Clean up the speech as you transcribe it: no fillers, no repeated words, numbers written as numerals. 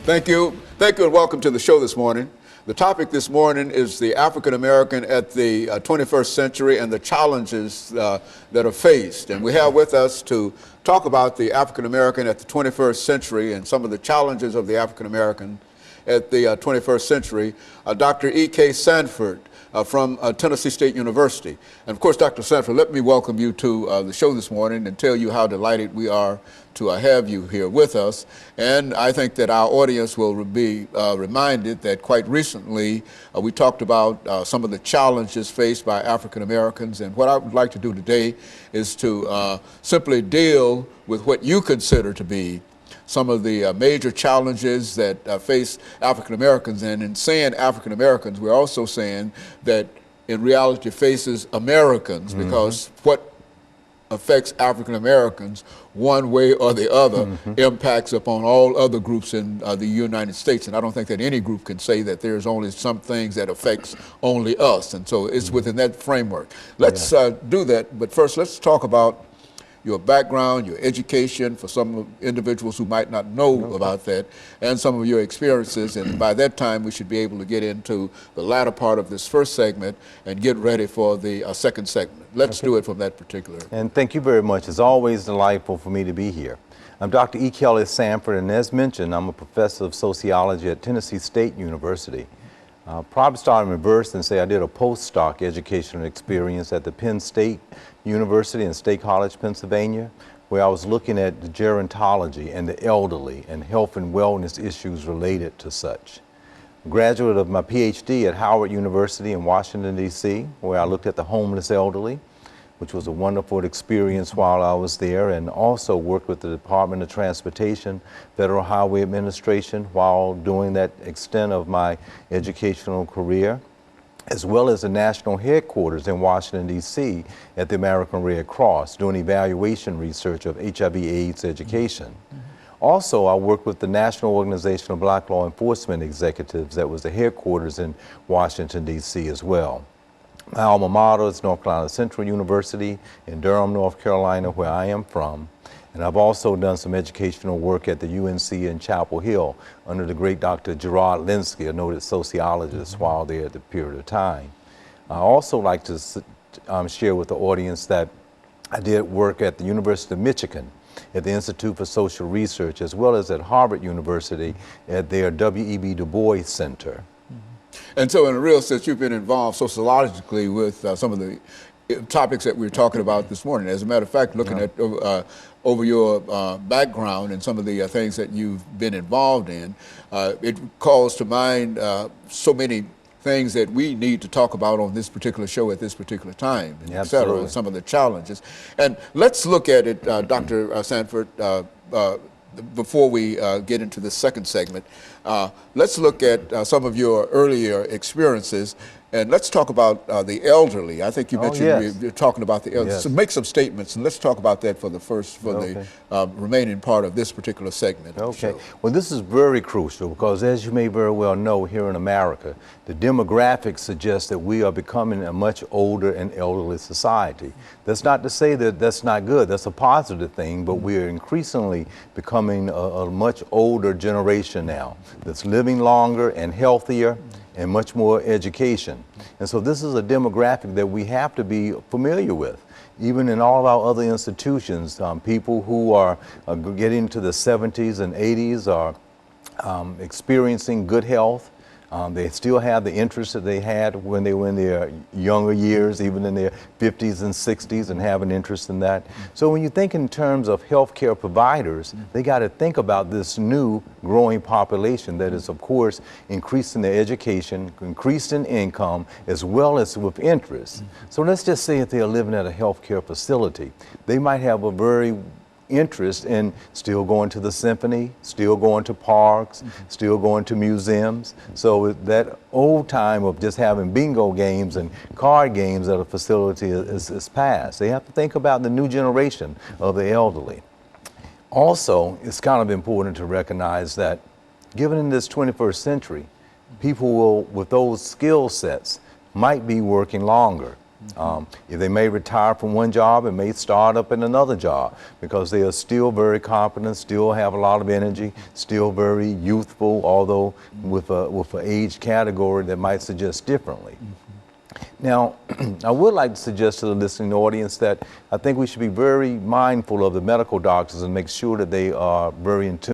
Thank you, and welcome to the show this morning. The topic this morning is the African American at the 21st century and the challenges that are faced. And we have with us to talk about the African American at the 21st century and some of the challenges of the African American at the 21st century, Dr. EKSanford from Tennessee State University. And of course, Dr. Sanford, let me welcome you to the show this morning and tell you how delighted we are to have you here with us. And I think that our audience will be reminded that quite recently we talked about some of the challenges faced by African Americans. And what I would like to do today is to simply deal with what you consider to be some of the major challenges that face African Americans. And in saying African Americans, we're also saying that in reality faces Americans, because what affects African Americans one way or the other impacts upon all other groups in the United States. And I don't think that any group can say that there's only some things that affects only us. And so it's within that framework. Let's do that, but first let's talk about your background, your education, for some individuals who might not know about that, and some of your experiences. And by that time, we should be able to get into the latter part of this first segment and get ready for the second segment. Let's do it from that particular. And thank you very much. It's always delightful for me to be here. I'm Dr. EKSanford, and as mentioned, I'm a professor of sociology at Tennessee State University. Probably start in reverse and say I did a postdoc educational experience at the Penn State University in State College, Pennsylvania, where I was looking at the gerontology and the elderly and health and wellness issues related to such. A graduate of my PhD at Howard University in Washington, D.C., where I looked at the homeless elderly, which was a wonderful experience while I was there, and also worked with the Department of Transportation, Federal Highway Administration while doing that extent of my educational career, as well as the national headquarters in Washington, D.C. at the American Red Cross doing evaluation research of HIV/AIDS education. Also, I worked with the National Organization of Black Law Enforcement Executives that was the headquarters in Washington, D.C. as well. My alma mater is North Carolina Central University in Durham, North Carolina, where I am from. And I've also done some educational work at the UNC in Chapel Hill under the great Dr. Gerard Linsky, a noted sociologist, while there at the period of time. I also like to share with the audience that I did work at the University of Michigan at the Institute for Social Research, as well as at Harvard University at their W.E.B. Du Bois Center. And so in a real sense, you've been involved sociologically with some of the topics that we're talking about this morning. As a matter of fact, looking at over your background and some of the things that you've been involved in, it calls to mind so many things that we need to talk about on this particular show at this particular time, and et cetera, and some of the challenges. And let's look at it, Dr. Sanford, before we get into the second segment. Let's look at some of your earlier experiences, and let's talk about the elderly. I think you mentioned you're talking about the elderly. So make some statements, and let's talk about that for the the remaining part of this particular segment. Okay. Well, this is very crucial because, as you may very well know, here in America, the demographics suggest that we are becoming a much older and elderly society. That's not to say that that's not good. That's a positive thing, but we are increasingly becoming a much older generation now that's living longer and healthier and much more education. And so this is a demographic that we have to be familiar with. Even in all of our other institutions, people who are getting to the 70s and 80s are experiencing good health. They still have the interests that they had when they were in their younger years, even in their 50s and 60s, and have an interest in that. So when you think in terms of healthcare providers, they got to think about this new growing population that is, of course, increasing their education, increasing income, as well as with interest. So let's just say if they're living at a healthcare facility, they might have a very interest in still going to the symphony, still going to parks, still going to museums. So that old time of just having bingo games and card games at a facility is past. They have to think about the new generation of the elderly. Also, it's kind of important to recognize that given in this 21st century, people will, with those skill sets, might be working longer. If they may retire from one job and may start up in another job because they are still very competent, still have a lot of energy, still very youthful, although with an age category that might suggest differently. Now, I would like to suggest to the listening audience that I think we should be very mindful of the medical doctors and make sure that they are very in tune